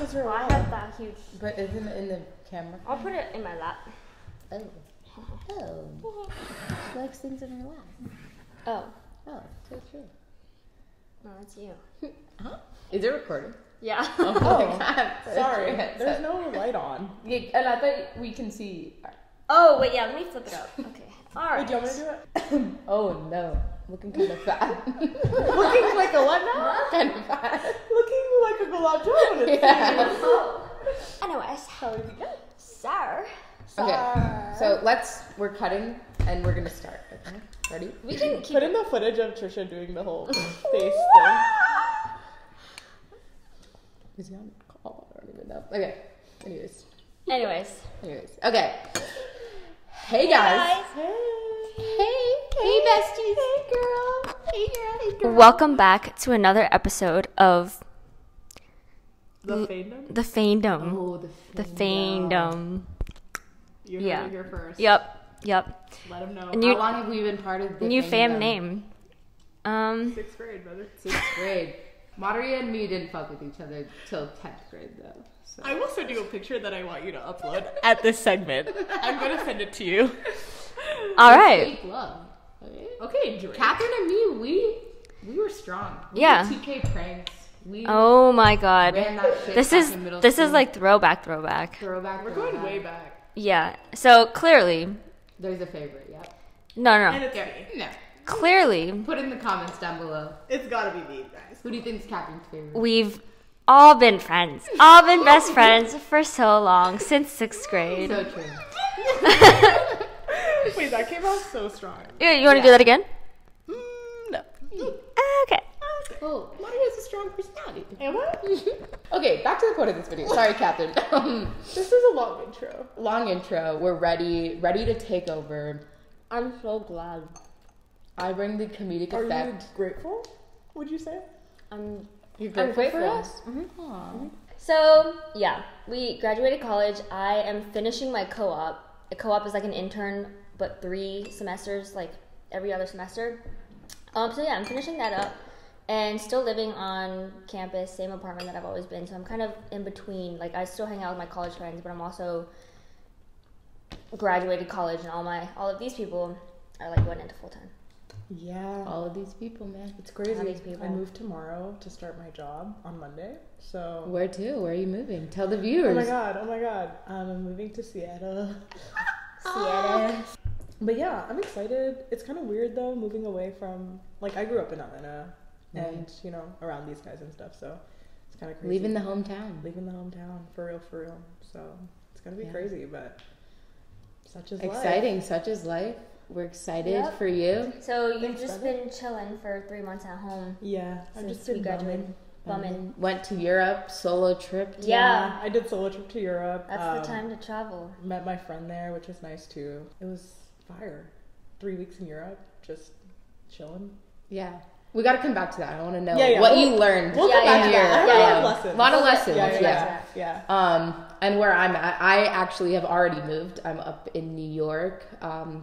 kiss her. Well, I have that huge. But isn't it in the camera? I'll put it in my lap. Oh. Oh. She likes things in her lap. Oh. Oh, so true. No, that's you. Huh? Is it recording? Yeah. Oh, God. sorry. There's no light on. Yeah, and I thought we can see. Oh, wait, yeah, let me flip it up. Okay. All right. Wait, do you want me to do it? Oh no, looking kind of fat. Looking like a what now? Kind of fat. Looking like a gulab jamun. Yeah. Anyways. How did you get? Sir. Okay, so we're cutting and we're gonna start. Okay, ready? We can keep Put in the footage of Trisha doing the whole face thing. Is he on call? I don't even know. Okay, anyways. Anyways. Okay. Hey guys. Hey besties. Hey girl. Welcome back to another episode of The fandom? The Fandom. Oh, The Fandom. You heard it here first. Yep. Let them know. How long have we been part of the New fam fandom? name. 6th grade, brother. 6th grade. Maria and me didn't fuck with each other till 10th grade though. So. I will send you a picture that I want you to upload at this segment. I'm going to send it to you. All right. Fake love. Okay, Drake. Catherine and me, we were strong. We Yeah. did TK pranks. We Oh my God. ran that shit This back is in middle this school. is like throwback. Throwback. We're going way back. Yeah. So clearly, There's a favorite, yeah. no. And it's me. No. Clearly, Put in the comments down below. It's got to be me, guys. Who do you think is Catherine's favorite? we've all been friends, all been best friends for so long since 6th grade. So true. Wait, that came out so strong. You want to do that again? No. Okay. Oh, Maria has a strong personality. Am I? Okay, back to the point of this video. Sorry, Catherine. This is a long intro. Long intro. We're ready to take over. I'm so glad. I bring the comedic Are effect. you grateful, would you say? You're I'm grateful for grateful. us? Aw. So, yeah, we graduated college. I am finishing my co-op. A co-op is like an intern, but 3 semesters, like every other semester. So yeah, I'm finishing that up and still living on campus, same apartment that I've always been. So I'm kind of in between. Like I still hang out with my college friends, but I'm also graduated college, and all of these people are like going into full time. Yeah. All of these people, man. It's crazy. All these people. I moved tomorrow to start my job on Monday. So. Where to? Where are you moving? Tell the viewers. Oh my god. I'm moving to Seattle. Seattle. But yeah, I'm excited. It's kind of weird though, moving away from, like, I grew up in Atlanta and, you know, around these guys and stuff, so it's kind of crazy. Leaving the hometown. Leaving the hometown, for real. So it's gonna be crazy, but such is life. Exciting. Such is life. We're excited Yep. for you. So you've Thanks, just brother. been chilling for 3 months at home. Yeah, I've Since just we been graduated. bumming. Bumming. Went to Europe, solo trip. Yeah. I did solo trip to Europe. That's the time to travel. Met my friend there, which was nice too. It was fire. 3 weeks in Europe, just chilling. Yeah. We got to come back to that. I want to know Yeah, what we'll- you learned. We'll Yeah, come back yeah, to yeah. that. I have Yeah, a lot yeah. of lessons. A lot of lessons. Yeah. And where I'm at, I actually have already moved. I'm up in New York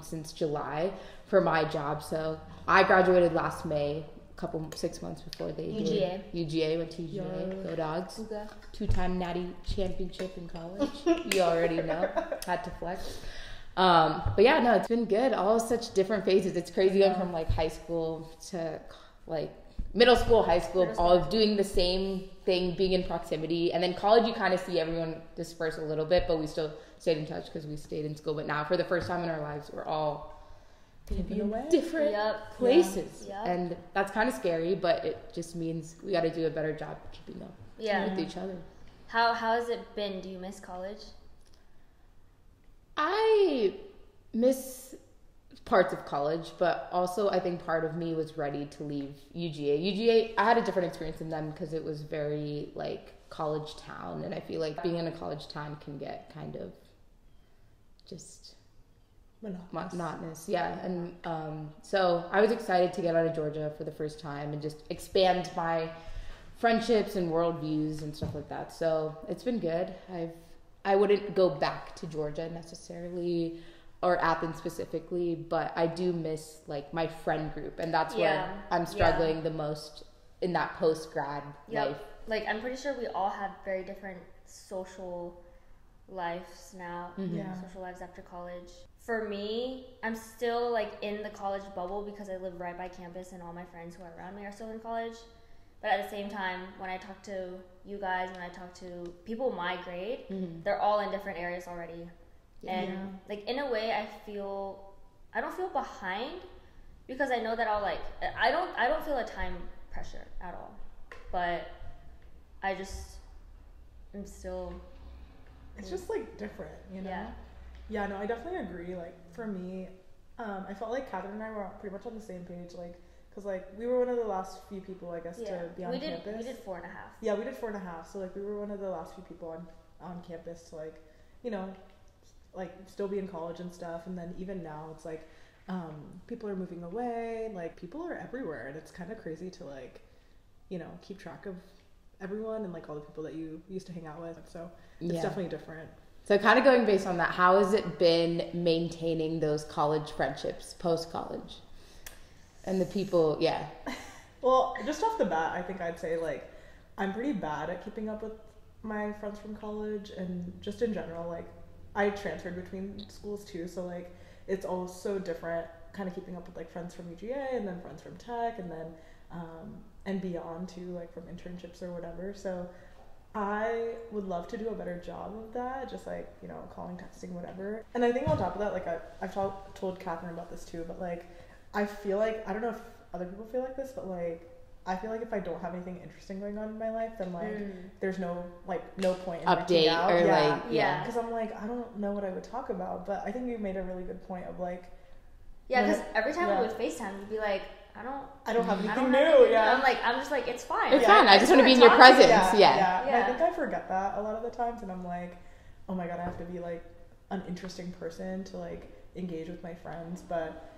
since July for my job. So I graduated last May, 6 months before they UGA. did. UGA, went to UGA. Yeah. Go Dogs. Okay. 2-time natty championship in college. You already know. Had to flex. But yeah, no, it's been good. All such different phases. It's crazy going from like high school to like middle school, high school, all doing the same thing, being in proximity. And then college, you kind of see everyone disperse a little bit, but we still stayed in touch because we stayed in school. But now, for the first time in our lives, we're all going to be in different places. Yep. And that's kind of scary, but it just means we got to do a better job keeping up with each other. How has it been? Do you miss college? I miss parts of college, but also I think part of me was ready to leave UGA. UGA, I had a different experience than them because it was very like college town, and I feel like being in a college town can get kind of just monotonous. Yeah, and so I was excited to get out of Georgia for the first time and just expand my friendships and worldviews and stuff like that. So it's been good. I wouldn't go back to Georgia necessarily, or Athens specifically, but I do miss like my friend group, and that's where I'm struggling the most in that post grad life like, I'm pretty sure we all have very different social lives now. Social lives after college. For me, I'm still like in the college bubble because I live right by campus and all my friends who are around me are still in college. But at the same time, when I talk to you guys, when I talk to people my grade, they're all in different areas already. And like, in a way, I don't feel behind, because I know that I don't feel a time pressure at all. But I'm still. It's just like different, you know? Yeah, no, I definitely agree. Like, for me, I felt like Catherine and I were pretty much on the same page, like, because like we were one of the last few people, I guess, to be on campus. We did 4.5. Yeah, we did 4.5. So like we were one of the last few people on campus to, like, you know, like still be in college and stuff. And then even now, it's like people are moving away. Like, people are everywhere, and it's kind of crazy to, like, you know, keep track of everyone and like all the people that you used to hang out with. So it's definitely different. So kind of going based on that, how has it been maintaining those college friendships post-college? And the people, Well, just off the bat, I think I'd say, like, I'm pretty bad at keeping up with my friends from college, and just in general, like, I transferred between schools too, so like it's all so different, kind of keeping up with like friends from UGA and then friends from tech, and then and beyond too, like from internships or whatever. So I would love to do a better job of that, just like, you know, calling, texting, whatever. And I think on top of that, like I've told Catherine about this too, but like I feel like, I don't know if other people feel like this, but like I feel like if I don't have anything interesting going on in my life, then like there's no point in update out. or because I'm like, I don't know what I would talk about. But I think you made a really good point of like, because every time we would FaceTime, we'd be like, I don't have anything new. I'm just like, it's fine. It's fine. I just want to be in your presence. And I think I forget that a lot of the times, and I'm like, oh my god, I have to be like an interesting person to like engage with my friends. But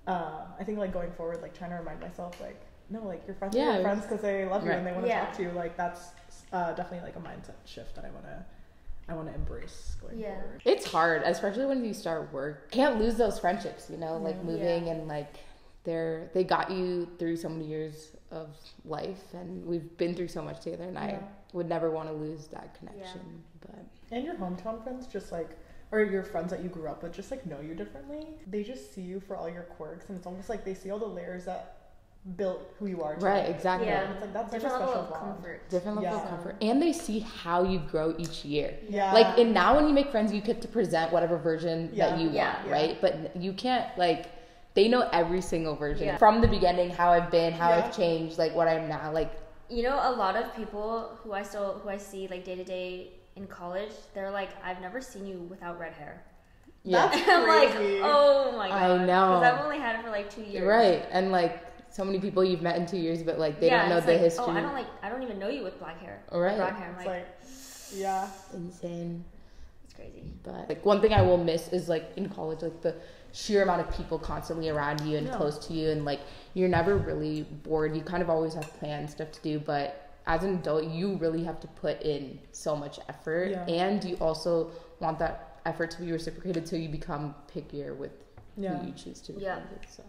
I think like going forward, like trying to remind myself, like, no, like your friends are your friends because they love you and they want to talk to you. Like that's definitely like a mindset shift that I want to embrace going forward. It's hard, especially when you start work. Can't lose those friendships, you know, like moving and like they got you through so many years of life, and we've been through so much together, and I would never want to lose that connection. But and your hometown friends, just like, or your friends that you grew up with, just like know you differently. They just see you for all your quirks, and it's almost like they see all the layers that built who you are today. Right, exactly. It's like that's different such a level special of bond. comfort. Different level of comfort. And they see how you grow each year. Like, and now when you make friends, you get to present whatever version that you want, right? But you can't, like, they know every single version from the beginning, how I've been, how I've changed, like what I'm now. Like, you know, a lot of people who I see like day to day in college, they're like, I've never seen you without red hair. That's crazy. I'm like, oh my god, I know, because I've only had it for like 2 years. Right, and like so many people you've met in 2 years, but like they don't know the history. Oh, I don't even know you with black hair. Right. Brown hair. I'm like, insane. It's crazy. But like one thing I will miss is like in college, like the sheer amount of people constantly around you and close to you, and like you're never really bored. You kind of always have plans, stuff to do, but as an adult, you really have to put in so much effort, and you also want that effort to be reciprocated, so you become pickier with who you choose to be friends with. So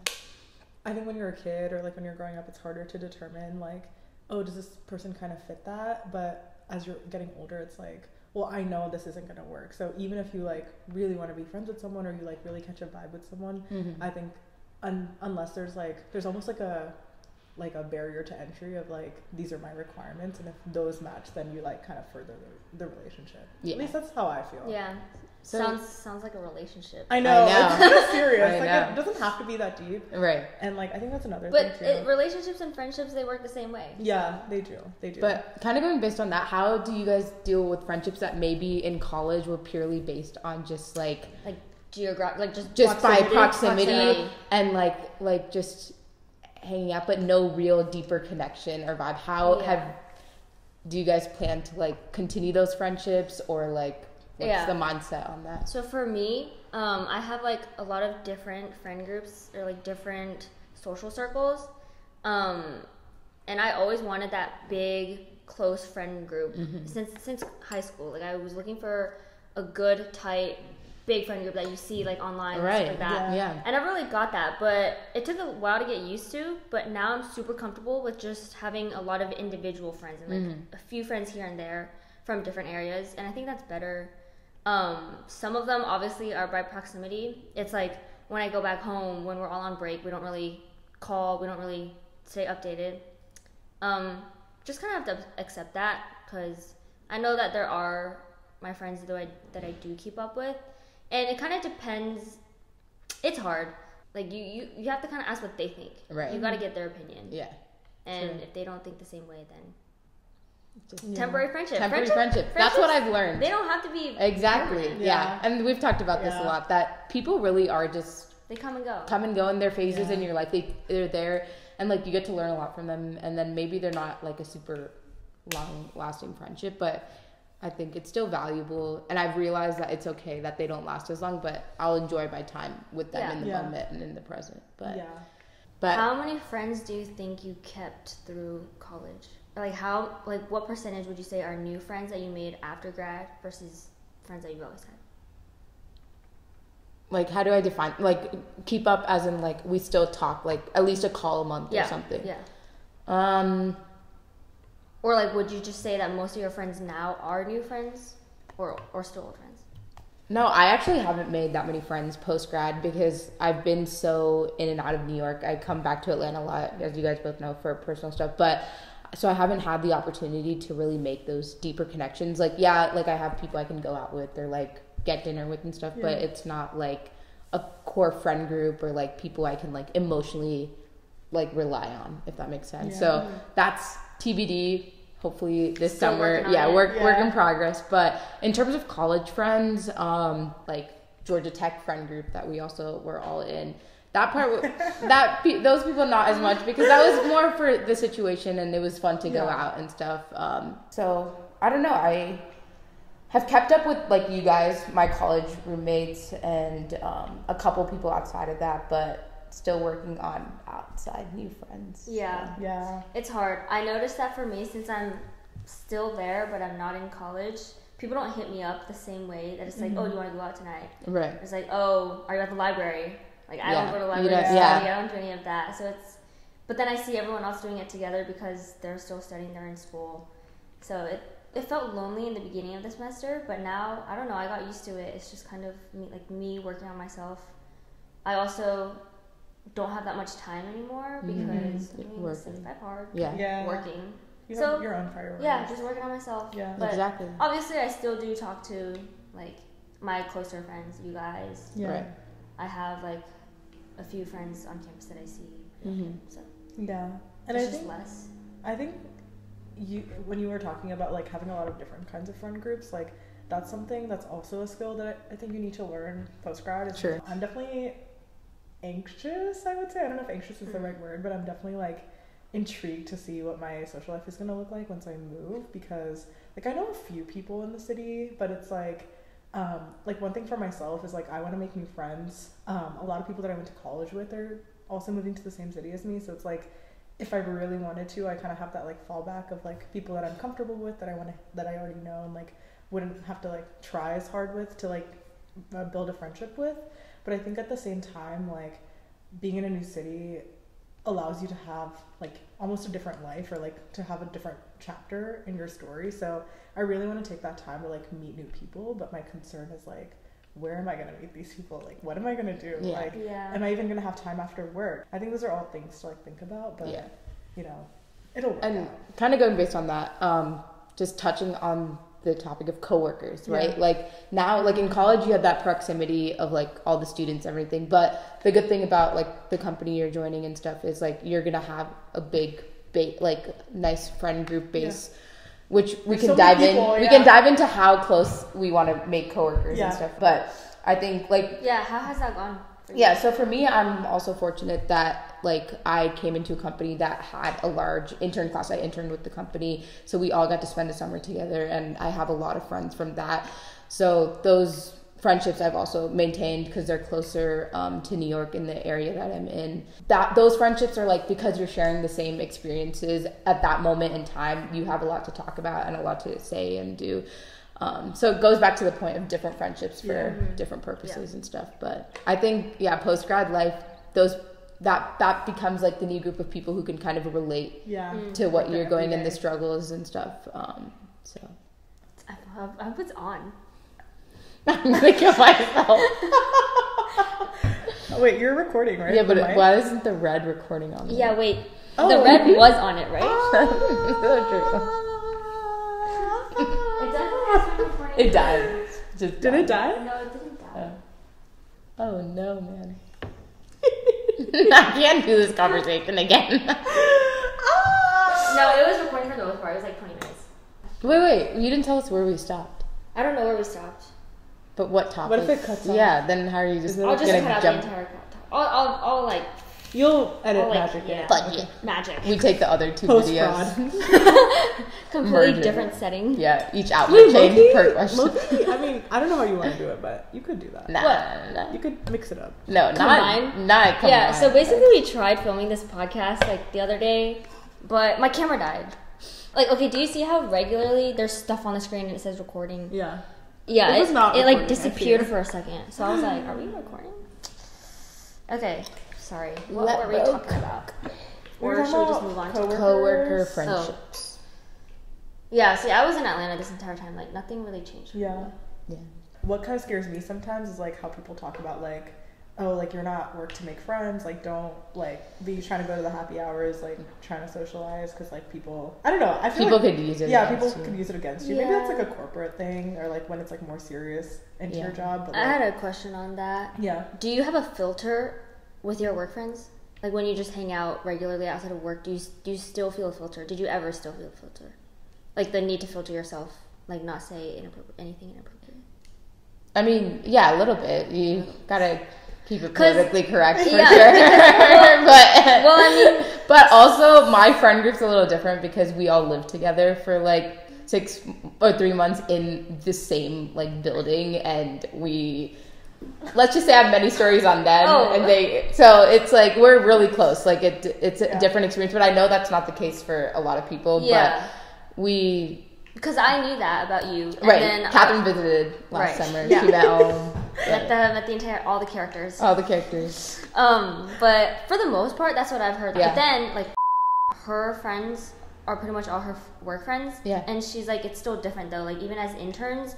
I think when you're a kid or like when you're growing up, it's harder to determine like, oh, does this person kind of fit that? But as you're getting older, it's like, well, I know this isn't going to work. So even if you like really want to be friends with someone, or you like really catch a vibe with someone, I think unless there's almost like a barrier to entry of like, these are my requirements, and if those match, then you like kind of further the relationship. At least that's how I feel. So, sounds like a relationship. I know. It's kind of serious. Like, it doesn't have to be that deep. Right. And like, I think that's another but thing too. Relationships and friendships, they work the same way. Yeah, they do. But kind of going based on that, how do you guys deal with friendships that maybe in college were purely based on just like just by proximity and like just hanging out, but no real deeper connection or vibe? Do you guys plan to like continue those friendships, or like what's the mindset on that? So for me, I have like a lot of different friend groups, or like different social circles, and I always wanted that big close friend group since high school. Like I was looking for a good tight big friend group that you see like online and Right. stuff like that. Yeah. I never really got that, but it took a while to get used to. But now I'm super comfortable with just having a lot of individual friends and like a few friends here and there from different areas, and I think that's better. Some of them obviously are by proximity. It's like when I go back home, when we're all on break, we don't really call, we don't really stay updated. Just kind of have to accept that, because I know that there are my friends that I do keep up with, and it kind of depends. It's hard. Like you have to kind of ask what they think. Right. You got to get their opinion. Yeah. And True. if they don't think the same way, then Just temporary friendship. Temporary friendship. That's what I've learned. They don't have to be Exactly. permanent. Yeah. And we've talked about this a lot, that people really are just They come and go. come and go in their phases in your life. They're there, and like you get to learn a lot from them, and then maybe they're not like a super long lasting friendship, but I think it's still valuable, and I've realized that it's okay that they don't last as long, but I'll enjoy my time with them in the moment and in the present. But how many friends do you think you kept through college? Like what percentage would you say are new friends that you made after grad versus friends that you've always had? Like, how do I define, like, keep up as in, like, we still talk, like, at least a call a month or something? Yeah. Or, like, would you just say that most of your friends now are new friends or still old friends? No, I actually haven't made that many friends post-grad because I've been so in and out of New York. I come back to Atlanta a lot, as you guys both know, for personal stuff. But, so I haven't had the opportunity to really make those deeper connections. Like, yeah, like, I have people I can go out with or, like, get dinner with and stuff, but it's not like a core friend group or like people I can like emotionally like rely on, if that makes sense. So that's TBD. Hopefully this Still summer. Work in progress. But in terms of college friends, like Georgia Tech friend group that we also were all in, that part, those people not as much, because that was more for the situation and it was fun to go out and stuff. So I don't know. I have kept up with like you guys, my college roommates, and a couple people outside of that, but still working on outside new friends. Yeah. It's hard. I noticed that for me, since I'm still there but I'm not in college, people don't hit me up the same way. That it's like, oh, do you want to go out tonight? Right. It's like, oh, are you at the library? Like, I don't go to the library to study. I don't do any of that. So it's, but then I see everyone else doing it together because they're still studying, they're in school. So it felt lonely in the beginning of the semester, but now, I don't know, I got used to it. It's just kind of me working on myself. I also don't have that much time anymore because it's life hard. Working. You're on fire. Just working on myself. But exactly. Obviously, I still do talk to like my closer friends, you guys. Right. I have like a few friends on campus that I see. So and it's just less. I think when you were talking about like having a lot of different kinds of friend groups, like that's something that's also a skill that I think you need to learn post-grad. Sure. I'm definitely anxious, I would say. I don't know if anxious is the right word, but I'm definitely like intrigued to see what my social life is going to look like once I move, because like I know a few people in the city, but it's like one thing for myself is like I want to make new friends. A lot of people that I went to college with are also moving to the same city as me, so it's like if I really wanted to, I kind of have that like fallback of like people that I'm comfortable with, that I already know and like wouldn't have to like try as hard with to like build a friendship with. But I think at the same time, like being in a new city allows you to have like almost a different life, or like to have a different chapter in your story. So I really want to take that time to like meet new people, but my concern is like, where am I going to meet these people? Like, what am I going to do? Am I even going to have time after work? I think those are all things to like think about, but you know, it'll work out. Kind of going based on that, just touching on the topic of coworkers, right? Like now, like in college, you have that proximity of like all the students, everything. But the good thing about like the company you're joining and stuff is like you're gonna have a big, like nice friend group base, which we can dive in. We can dive into how close we want to make coworkers and stuff. But I think like how has that gone? So for me, I'm also fortunate that like I came into a company that had a large intern class. I interned with the company, so we all got to spend a summer together, and I have a lot of friends from that. So those friendships I've also maintained because they're closer to New York in the area that I'm in. Those friendships are like, because you're sharing the same experiences at that moment in time, you have a lot to talk about and a lot to say and do. So it goes back to the point of different friendships for different purposes and stuff. But I think, post grad life, that becomes like the new group of people who can kind of relate to what you're going in, the struggles and stuff. So I was on. I'm thinking of myself. Wait, you're recording, right? Yeah, but why isn't the red recording on there? Yeah, wait. The red was on it, right? So true. It definitely has been recording. It died. Did it die? No, it didn't die. Oh no, man. I can't do this conversation again. No, it was recording for the most part. It was like 20 minutes. Wait. You didn't tell us where we stopped. I don't know where we stopped. But what topic? What if it cuts off? Yeah, then how are you just I'll just gonna cut out jump? the entire topic. I'll like... You'll edit I'll, like, magic in it. Budget. Magic. We take the other two Post videos. Completely Merge it. different setting. Yeah, each outfit change per question. Loki, I mean, I don't know how you want to do it, but you could do that. Nah. You could mix it up. No, Combine? not combine. Yeah, so basically we tried filming this podcast like the other day, but my camera died. Like, okay, do you see how regularly there's stuff on the screen and it says recording? Yeah. Yeah, It was not like recording, I disappeared fear. for a second. So I was like, are we recording? Okay, sorry. What Let were we go. talking about? We were Or talking should we just about move on to Coworker coworkers. friendships. Yeah, see, I was in Atlanta this entire time. Like, nothing really changed. Yeah. Yeah. What kind of scares me sometimes is like how people talk about like, oh, like you're not work to make friends, like don't like be trying to go to the happy hours, like trying to socialize, because like people, I don't know, I feel People like, could use it. yeah, against people you. could use it against you. Maybe that's like a corporate thing, or like when it's like more serious into your job. But, I like, had a question on that. yeah. Do you have a filter with your work friends? Like, when you just hang out regularly outside of work, do you still feel a filter? Did you ever still feel a filter? Like, the need to filter yourself, like not say anything inappropriate? I mean, yeah, a little bit. You gotta keep it 'Cause- politically correct for yeah, sure. but well, I mean, but also my friend group's a little different because we all live together for like 6 or 3 months in the same like building, and we, let's just say I have many stories on them, and so it's like we're really close. Like it's a different experience, but I know that's not the case for a lot of people. yeah. But we, Because I knew that about you. And right, then Catherine visited last Right. summer. Yeah. She met all met the entire, all the characters. the characters. But for the most part, that's what I've heard. Yeah. But then, like, her friends are pretty much all her work friends. Yeah. And she's like, it's still different though. Like, even as interns,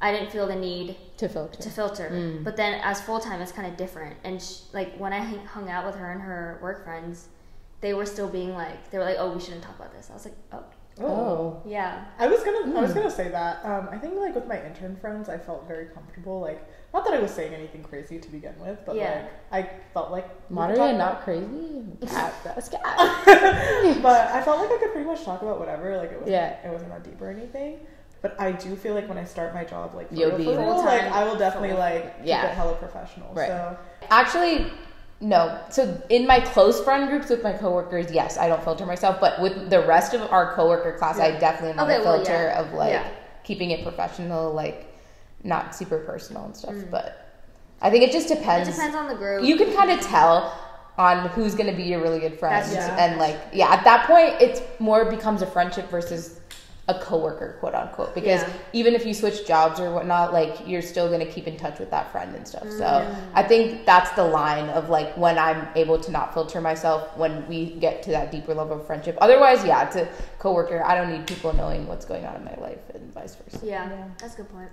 I didn't feel the need To filter. But then as full-time, it's kind of different. And like, when I hung out with her and her work friends, they were still being like, they were like, oh, we shouldn't talk about this. I was like, Oh. yeah. I was gonna say that. I think like with my intern friends, I felt very comfortable. Like, not that I was saying anything crazy to begin with, but like I felt like Moderate, not crazy. That's cat. But I felt like I could pretty much talk about whatever. Like it wasn't that deep or anything. But I do feel like when I start my job, like You'll be full-time, like I will definitely like keep Yeah. it hella professional. Right. So Actually, no. So in my close friend groups with my coworkers, yes, I don't filter myself. But with the rest of our coworker class, I definitely am on a filter of like keeping it professional, like not super personal and stuff. But I think it just depends. It depends on the group. You can kind of tell on who's going to be your really good friend. That's true. And like, at that point, it's more becomes a friendship versus a coworker, quote unquote, because even if you switch jobs or whatnot, like you're still going to keep in touch with that friend and stuff. So I think that's the line of like when I'm able to not filter myself when we get to that deeper level of friendship. Otherwise, it's a coworker. I don't need people knowing what's going on in my life and vice versa. Yeah, that's a good point.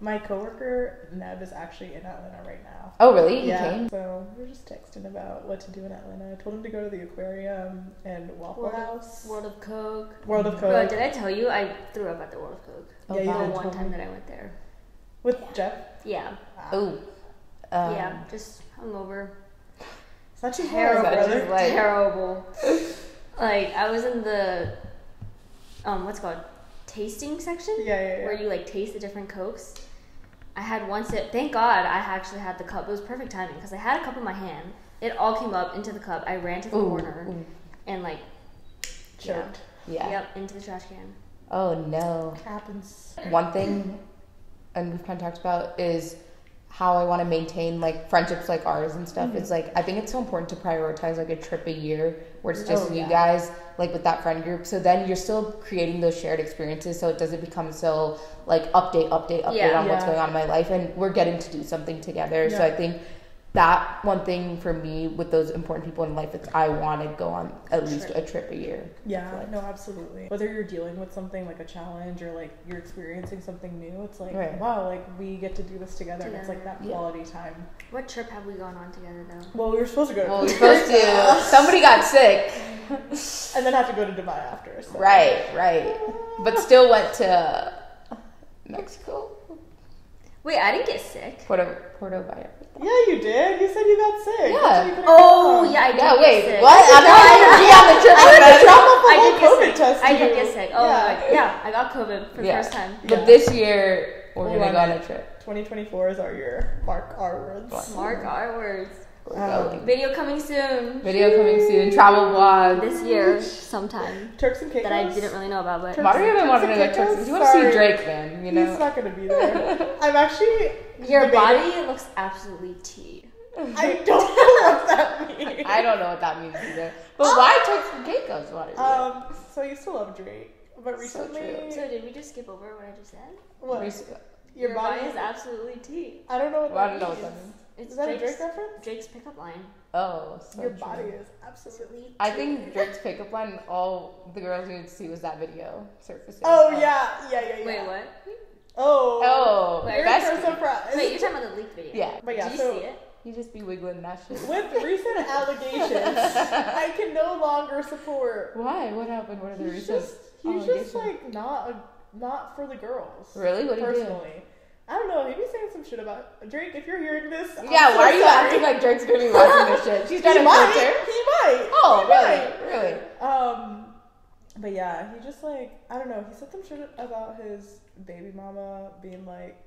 my coworker Neb is actually in Atlanta right now. Oh, really? He came? So we're just texting about what to do in Atlanta. I told him to go to the aquarium and Waffle House. World of Coke. World of Coke. Bro, did I tell you I threw up at the World of Coke? Yeah, you The did one tell time me. that I went there. With Jeff? Yeah. Oh. Yeah, just hungover. It's not too Terrible. hard, brother. Like- Terrible. Like, I was in the, what's it called? Tasting section? Yeah. Where you, like, taste the different Cokes. I had one sip. Thank God I actually had the cup. It was perfect timing because I had a cup in my hand. It all came up into the cup. I ran to the corner and, like, Choked. Yeah. Yep, into the trash can. Oh, no. Happens. One thing, and we've kind of talked about, is how I want to maintain like friendships like ours and stuff. It's like I think it's so important to prioritize like a trip a year where it's just you guys, like with that friend group. So then you're still creating those shared experiences, so it doesn't become so like update on what's going on in my life, and we're getting to do something together. So I think that one thing for me with those important people in life is I want to go on at least a trip a year. Yeah, no, absolutely. Whether you're dealing with something like a challenge or like you're experiencing something new, it's like, wow, like we get to do this together. And it's like that quality time. What trip have we gone on together though? Well, we were supposed to go to we were supposed to. Somebody got sick. And then had to go to Dubai after. So. Right. But still went to Mexico. Wait, I didn't get sick. Puerto Vallarta. Yeah, you did. You said you got sick. Yeah. I did get sick. What? I'm not be on the trip. I did get sick. Oh my god. Yeah, I got COVID for the first time. But this year, we're going to go on a trip. 2024 is our year. Mark our words. Mark our words. Video coming soon. Travel vlog. This year, sometime. Turks and Caicos. That I didn't really know about, but... Mario been wanting to go to Turks. You want to see Drake, man, you know? He's not going to be there. I'm actually... Your body looks absolutely tea. I don't know what that means. I don't know what that means either. But why Turks and Caicos? So I used to love Drake, but recently... So did we just skip over what I just said? What? Your body is absolutely tea. I don't know what that means. Is that a Drake reference? Drake's pickup line. Oh, so your body is absolutely tea. I think Drake's pickup line, all the girls needed to see was that video surfacing. Oh, yeah. Wait, what? Oh. Wait, you're so surprised. Wait, you're talking about the leak video? Yeah. But yeah, did you see it? You just be wiggling that shit. With recent allegations, I can no longer support. Why? What happened? What are the recent He's just like not for the girls. Really? What do you do? Personally. I don't know. He be saying some shit about Drake. If you're hearing this, why are you acting like Drake's gonna be watching this shit? She's trying to filter. He might. Oh, really? But yeah, he just like, I don't know. He said some shit about his baby mama being like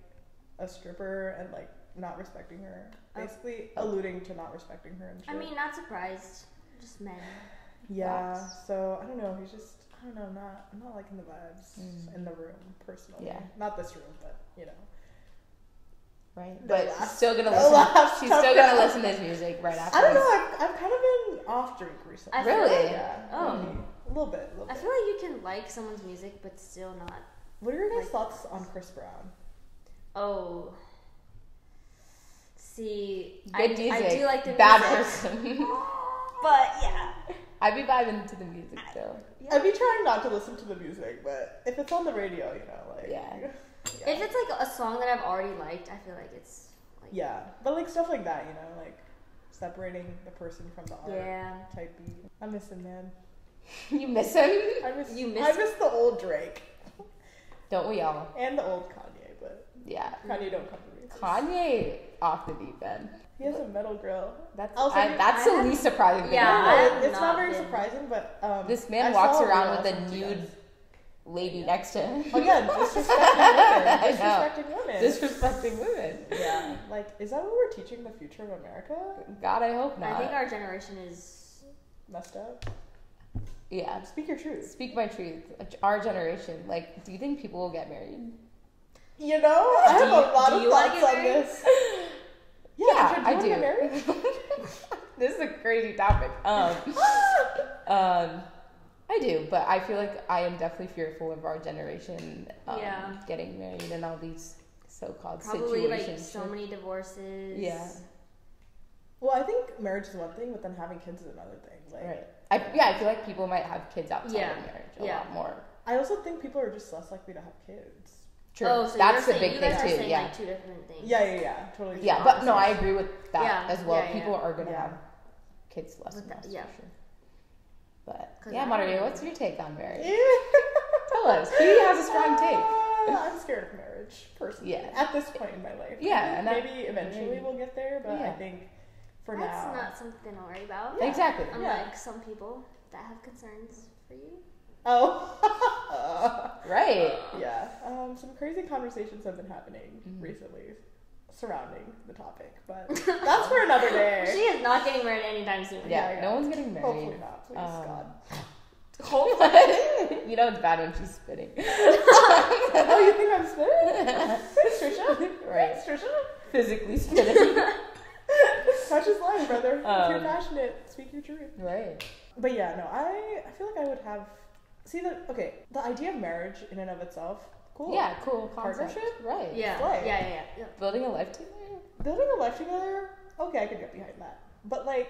a stripper and like not respecting her. Basically, alluding to not respecting her and shit. I mean, not surprised. Just men. Yeah. So I don't know. He's just, I don't know. I'm not liking the vibes in the room personally. Yeah. Not this room, but you know. Right, but she's still gonna listen. She's still gonna listen to his music right after. I don't know. I've kind of been off Drake recently. Really? Yeah. Oh. A little bit. I feel like you can like someone's music, but still not. What are your guys' thoughts on Chris Brown? Oh. See, good music. I do like the bad music. person. But yeah. I'd be vibing to the music though. Yeah. I'd be trying not to listen to the music, but if it's on the radio, you know, like if it's like a song that I've already liked, I feel like it's like but like stuff like that, you know, like separating the person from the art type beat. I miss him, man. You miss him? I miss the old Drake. Don't we all? And the old Kanye, but Kanye don't come to me. Kanye off the deep end. He has a metal grill. That's the least surprising thing. Yeah, it's not very surprising, but this man walks around with a nude lady next to him. Again, disrespecting women. Yeah. Like, is that what we're teaching the future of America? God, I hope not. I think our generation is messed up. Yeah. Speak your truth. Speak my truth. Our generation. Like, do you think people will get married? You know, I have a lot of thoughts on this. Yeah, I do. Get married? This is a crazy topic. I do, but I feel like I am definitely fearful of our generation getting married and all these so-called probably situations. Like so many divorces. Yeah. Well, I think marriage is one thing, but then having kids is another thing. Like, right. I feel like people might have kids outside of marriage a lot more. I also think people are just less likely to have kids. True. Oh, so that's the big thing too. Yeah. Like two different things. Yeah. Totally. Yeah, but no, I agree with that as well. People are gonna have kids less and less. Yeah. For sure. But Mario, what's your take on marriage? Tell us. He has a strong take. I'm scared of marriage, personally. Yeah. At this point in my life. Yeah, and maybe eventually we'll get there, but I think for now that's not something to worry about. Yeah. Exactly. Unlike some people that have concerns for you. Oh. Right. Yeah. Some crazy conversations have been happening recently surrounding the topic, but that's for another day. She is not getting married anytime soon. Yeah, no one's getting married. Hopefully not, please, God. Hopefully. You know it's bad when she's spitting. Oh, you think I'm spitting? Thanks, Trisha. Right. Thanks, Trisha. Physically spitting. Touch his line, brother. If you're passionate, speak your truth. Right. But yeah, no, I feel like I would have, the idea of marriage in and of itself, cool. Yeah, cool concept. Partnership? Right. Yeah. Building a life together. Building a life together, okay, I could get behind that. But like,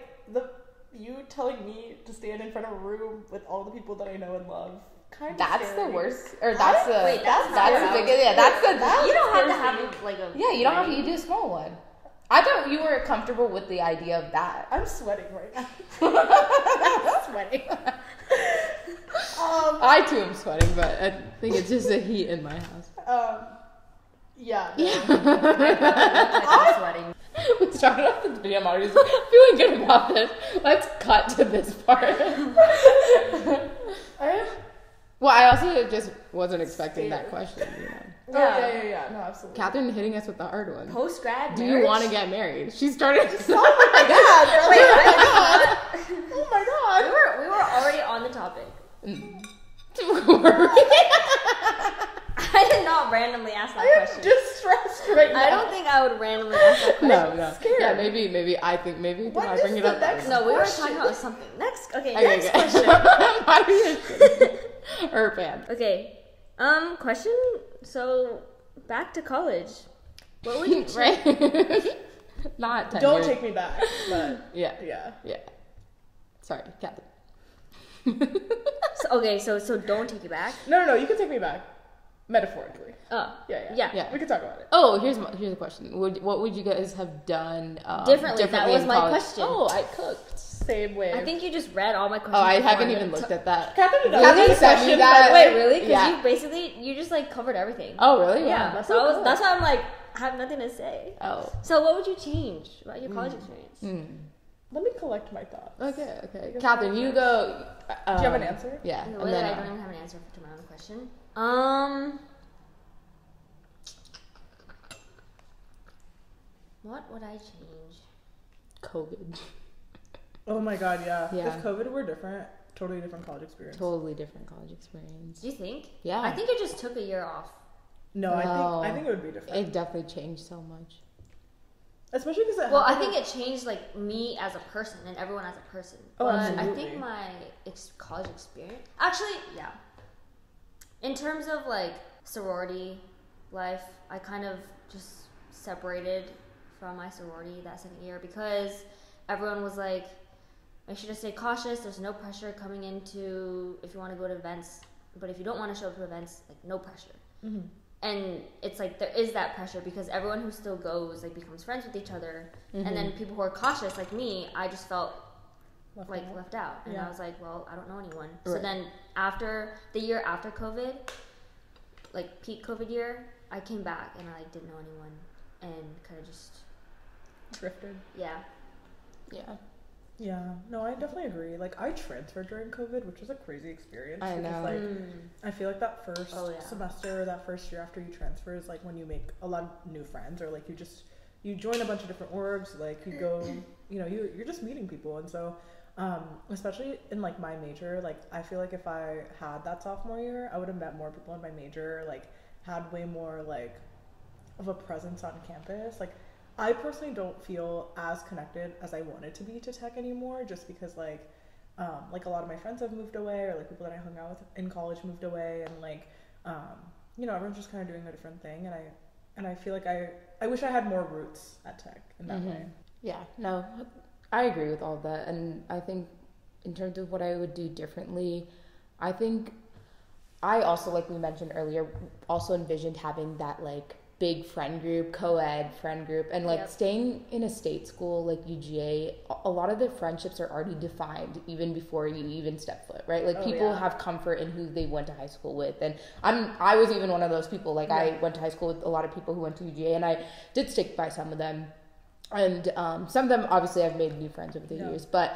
you telling me to stand in front of a room with all the people that I know and love, kind of That's scary. the worst, or that's the, Wait, that's the scary. big, yeah, that's the, You don't have to have like a. yeah, you don't have to, you do a small one. I thought you were comfortable with the idea of that. I'm sweating right now. I'm sweating. I too am sweating, but I think it's just the heat in my house. Yeah. No. I'm sweating. We started off the video, I'm already feeling good about this. Let's cut to this part. Well, I also just wasn't expecting that question, you know. Yeah. No, absolutely. Katherine hitting us with the hard one. Post grad. Do you want to get married? She started. Oh my god! Wait, Oh my god! we were already on the topic. Were I did not randomly ask that I am question. distressed right now. I don't think I would randomly ask that question. No. scared. Yeah, maybe. I think maybe. What Can I is bring it the up? next- No, we were question. talking about something. Next Okay. question. Why do you? Her fan. Okay. Question. So, back to college. What would you Right. Not 10 Don't years. take me back, but Yeah. yeah. Sorry, Katherine. So don't take you back. No, you can take me back. Metaphorically. Oh. Yeah. Yeah. We can talk about it. Oh, here's a question. What would you guys have done Differently? That was in my college? question. Oh, I cooked. Same way. I think you just read all my questions. Oh, I before haven't and even then looked at that. Catherine Really? Sent me that? Wait, really? Because Yeah. you just like covered everything. Oh, really? Yeah. that's So so cool. that's why I'm like, I have nothing to say. Oh. So what would you change about your college experience? Let me collect my thoughts. Okay. Catherine, you go. Do you have an answer? Yeah. No, and wait, then, I don't even have an answer to my own question. What would I change? COVID. Oh my god, yeah. Yeah. If COVID were different, totally different college experience. Totally different college experience. Do you think? Yeah. I think it just took a year off. No, No. I think it would be different. It definitely changed so much. Especially because Well, I think it changed like me as a person and everyone as a person. Oh, But I absolutely. think my college experience, actually, yeah. In terms of like sorority life, I kind of just separated from my sorority that second year because everyone was like, make sure to stay cautious. There's no pressure coming into if you want to go to events, but if you don't want to show up to events, like no pressure. Mm-hmm. And it's like there is that pressure because everyone who still goes like becomes friends with each other, and then people who are cautious like me, I just felt left out, and Yeah. I was like, well, I don't know anyone. So Right. then after the year after COVID, like peak COVID year, I came back and I didn't know anyone, and kind of just drifted. yeah. Yeah. No, I definitely agree. Like, I transferred during COVID, which was a crazy experience. I because, know. Like, I feel like that first Oh, yeah. semester or that first year after you transfer is like when you make a lot of new friends, or like you join a bunch of different orgs. Like, you go, you're just meeting people, and so. Especially in like my major, like I feel like if I had that sophomore year, I would have met more people in my major, like had way more like of a presence on campus. Like I personally don't feel as connected as I wanted to be to tech anymore, just because like a lot of my friends have moved away, or like people that I hung out with in college moved away, and like everyone's just kind of doing a different thing, and I feel like I wish I had more roots at tech in that way. Yeah, no, I agree with all that. And I think in terms of what I would do differently, I think I also, like we mentioned earlier, also envisioned having that like big friend group, co-ed friend group, and like staying in a state school like UGA, a lot of the friendships are already defined even before you even step foot, right? Like people have comfort in who they went to high school with, and I was even one of those people. Like I went to high school with a lot of people who went to UGA, and I did stick by some of them. And some of them, obviously, I've made new friends over the years. But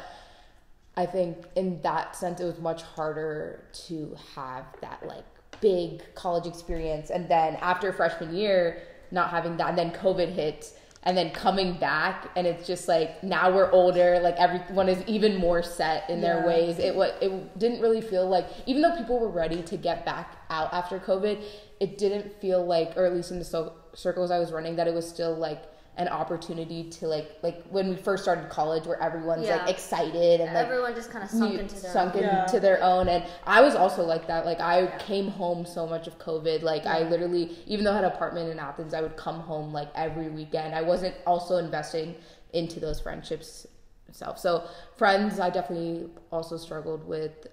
I think in that sense, it was much harder to have that, like, big college experience. And then after freshman year, not having that. And then COVID hit. And then coming back. And it's just, like, now we're older. Like, everyone is even more set in their ways. It didn't really feel like, even though people were ready to get back out after COVID, it didn't feel like, or at least in the circles I was running, that it was still, like, an opportunity to like when we first started college, where everyone's Yeah. like excited and like Everyone just kind of sunk into into their own. And I was also like that. Like I Yeah. came home so much of COVID. Like I literally, even though I had an apartment in Athens, I would come home like every weekend. I wasn't also investing into those friendships itself. So friends, I definitely also struggled with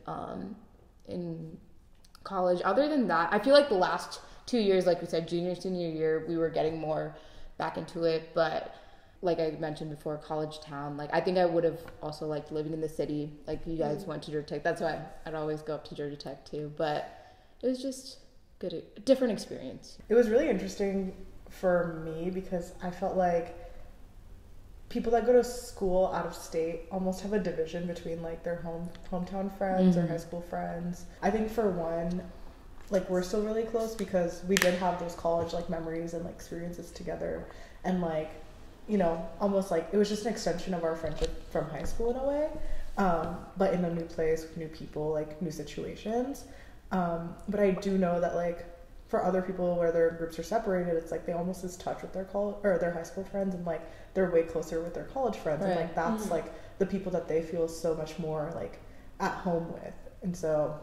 in college. Other than that, I feel like the last 2 years, like we said, junior, senior year, we were getting more back into it. But like I mentioned before, college town, like I think I would have also liked living in the city. Like you guys went to Georgia Tech. That's why I'd always go up to Georgia Tech too. But it was just good, a different experience. It was really interesting for me because I felt like people that go to school out of state almost have a division between like their hometown friends or high school friends. I think for one, like we're still really close because we did have those college like memories and like experiences together, and like, you know, almost like it was just an extension of our friendship from high school in a way, but in a new place with new people, like new situations. But I do know that like for other people where their groups are separated, it's like they almost lose touch with their their high school friends, and like they're way closer with their college friends, and like that's like the people that they feel so much more like at home with. And so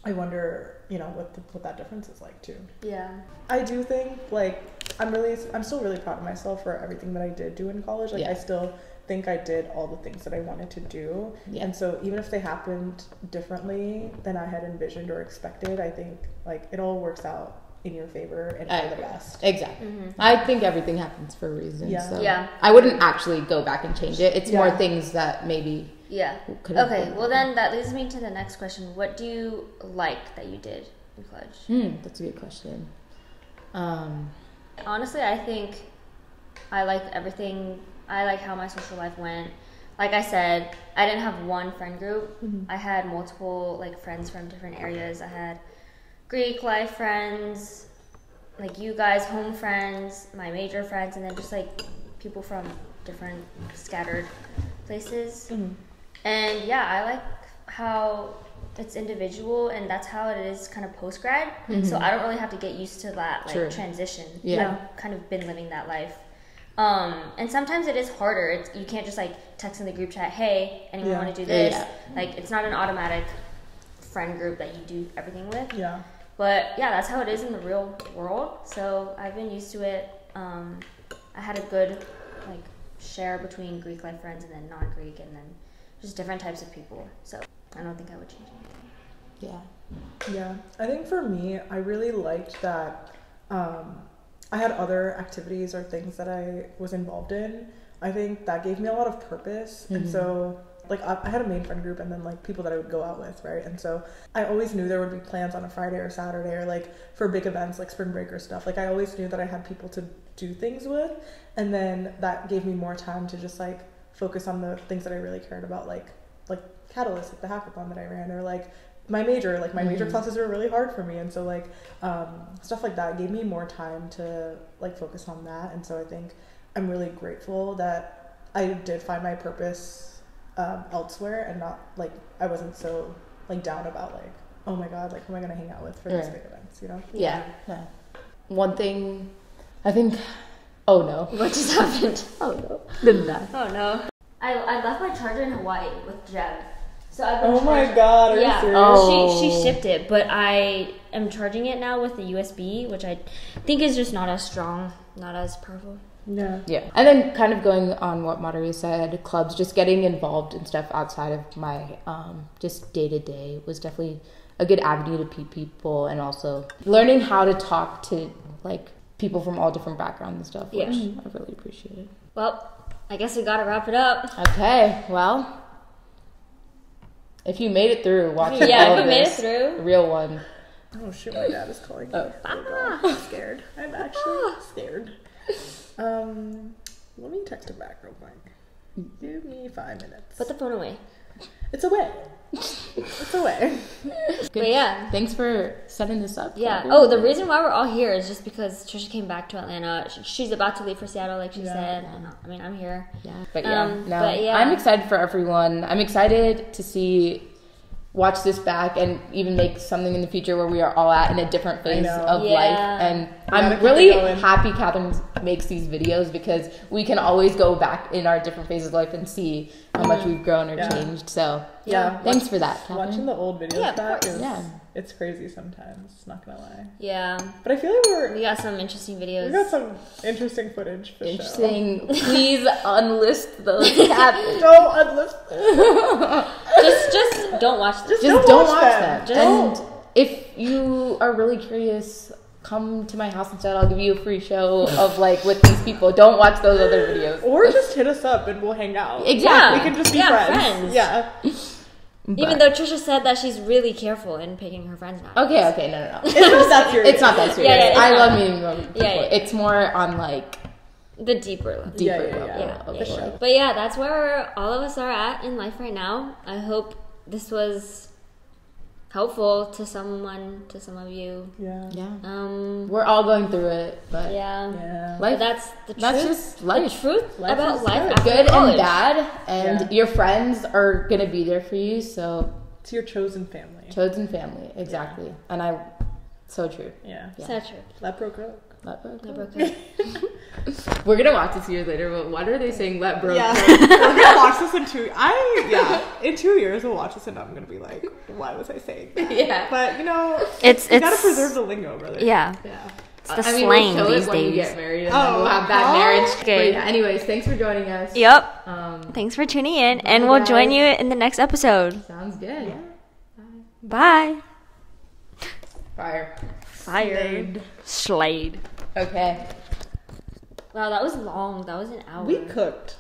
I wonder, you know, what that difference is like too. Yeah. I do think like I'm still really proud of myself for everything that I did do in college. Like I still think I did all the things that I wanted to do. And so even if they happened differently than I had envisioned or expected, I think like it all works out in your favor and for the best. Exactly. I think everything happens for a reason. Yeah. So Yeah. I wouldn't actually go back and change it. It's more things that maybe Okay, well then that leads me to the next question. What do you like that you did in college? That's a good question. Honestly, I think I liked everything. I like how my social life went. Like I said, I didn't have one friend group. I had multiple like friends from different areas. I had Greek life friends, like you guys, home friends, my major friends, and then just like people from different scattered places. And yeah, I like how it's individual, and that's how it is kind of post-grad. So I don't really have to get used to that like transition. I've kind of been living that life. And sometimes it is harder. You can't just like text in the group chat, hey, anyone want to do this? Like it's not an automatic friend group that you do everything with. But yeah, that's how it is in the real world. So I've been used to it. I had a good like share between Greek life friends and then non-Greek, and then just different types of people. So I don't think I would change anything. Yeah, I think for me, I really liked that I had other activities or things that I was involved in. I think that gave me a lot of purpose. And so like I had a main friend group and then like people that I would go out with, right? And so I always knew there would be plans on a Friday or Saturday, or like for big events like spring break or stuff. Like I always knew that I had people to do things with, and then that gave me more time to just like focus on the things that I really cared about, like Catalyst, like the hackathon that I ran, or like my major classes were really hard for me, and so like stuff like that gave me more time to like focus on that. And so I think I'm really grateful that I did find my purpose elsewhere, and not like I wasn't so like down about like, oh my god, like who am I gonna hang out with for these big events, you know? Yeah. One thing I think, oh no, What just happened? oh no, didn't die. Oh no. I left my charger in Hawaii with Jeb. So I've been Oh my charging- god, are you serious? Oh. She shipped it, but I am charging it now with the USB, which I think is just not as strong, not as powerful. No. Yeah. And then kind of going on what Maria said, clubs, just getting involved in stuff outside of my just day-to-day was definitely a good avenue to meet people, and also learning how to talk to like people from all different backgrounds and stuff, which I really appreciated. Well, I guess we gotta wrap it up. Okay, well, if you made it through watching Yeah, all if of you made it this, through. the real one. Oh shoot, my dad is calling me. Oh. I'm scared. I'm actually scared. Let me text him back real quick. Give me 5 minutes. Put the phone away. It's away. It's away. Good. But yeah. Thanks for setting this up. Yeah. Katherine. Oh, the reason why we're all here is just because Trisha came back to Atlanta. She's about to leave for Seattle, like she said. And, I mean, I'm here. Yeah. But yeah, but yeah. I'm excited for everyone. I'm excited to watch this back and even make something in the future where we are all in a different phase of life. And I'm keep really it going. happy Katherine's makes these videos, because we can always go back in our different phases of life and see how much we've grown or changed. So thanks for that, Catherine. Watching the old videos back is, Yeah. it's crazy sometimes, not gonna lie. Yeah. But I feel like We got some interesting videos. we got some interesting footage for Interesting. Please unlist those, Catherine. Don't unlist. Just don't watch this. Just don't watch them. Don't. And if you are really curious, come to my house instead. I'll give you a free show of like with these people. Don't watch those other videos. Or just hit us up and we'll hang out. Exactly. We can just be Yeah, friends. friends. Yeah. Even though Trisha said that she's really careful in picking her friends now. Okay, no. It's not that serious. It's not that serious. Yeah, it's I not. love meeting new people. Yeah. It's more on like The deeper level. deeper Yeah, level. Yeah, of yeah, it. sure. But yeah, that's where all of us are at in life right now. I hope this was helpful to some of you. Yeah. Yeah. We're all going through it, but Yeah. Yeah. life, But that's the that's truth. just life. The truth Life about is life good. after Good college. and bad, and Yeah. your friends are gonna be there for you. So It's your chosen family. chosen family, exactly. And so true. Yeah. Yeah. So true. Let bro cook. Let bro No, cook. broken. We're gonna watch this years later, but what are they saying? Let bro Yeah. cook? We're gonna watch this in in 2 years we'll watch this and I'm gonna be like, why was I saying that? Yeah. But you know, It's you gotta preserve the lingo, brother. Yeah. Yeah. It's the I mean, slang we'll show these it when you days. get married, and then we'll have that Oh, marriage. okay. But yeah, anyways, thanks for joining us. Yep. Um, Thanks for tuning in, Bye, and we'll join guys. you in the next episode. sounds good. Yeah. Bye. Fire. Fired. Slade. Okay. Wow, that was long. That was an hour. We cooked.